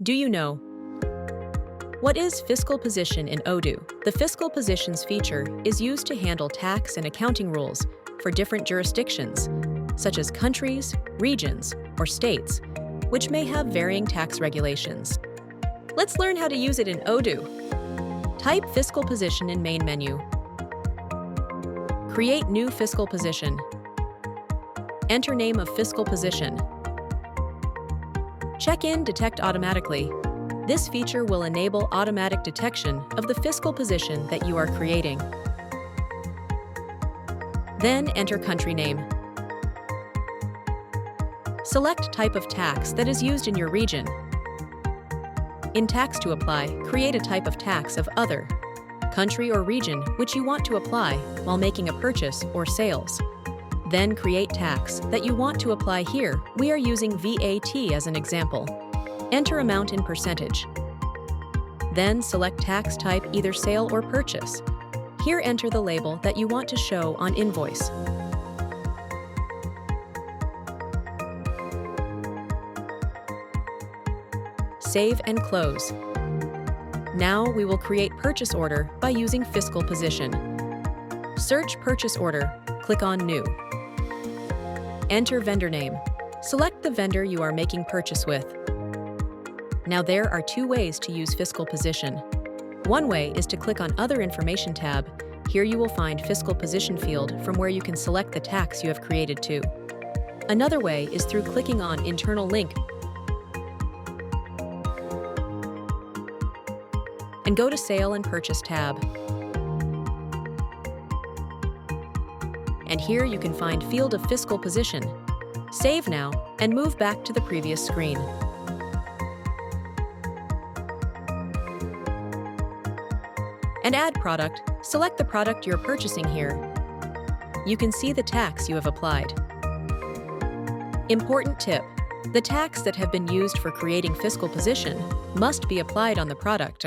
Do you know? What is fiscal position in Odoo? The fiscal positions feature is used to handle tax and accounting rules for different jurisdictions, such as countries, regions, or states, which may have varying tax regulations. Let's learn how to use it in Odoo. Type fiscal position in main menu. Create new fiscal position. Enter name of fiscal position. Check in detect automatically. This feature will enable automatic detection of the fiscal position that you are creating. Then enter country name. Select type of tax that is used in your region. In Tax to Apply, create a type of tax of other, country or region which you want to apply while making a purchase or sales. Then create tax that you want to apply here. We are using VAT as an example. Enter amount in percentage. Then select tax type either sale or purchase. Here enter the label that you want to show on invoice. Save and close. Now we will create purchase order by using fiscal position. Search purchase order, click on New. Enter vendor name. Select the vendor you are making purchase with. Now there are two ways to use fiscal position. One way is to click on Other Information tab. Here you will find fiscal position field from where you can select the tax you have created to. Another way is through clicking on Internal link and go to Sale and Purchase tab. And here you can find field of fiscal position. Save now and move back to the previous screen. And add product. Select the product you're purchasing here. You can see the tax you have applied. Important tip: the tax that have been used for creating fiscal position must be applied on the product.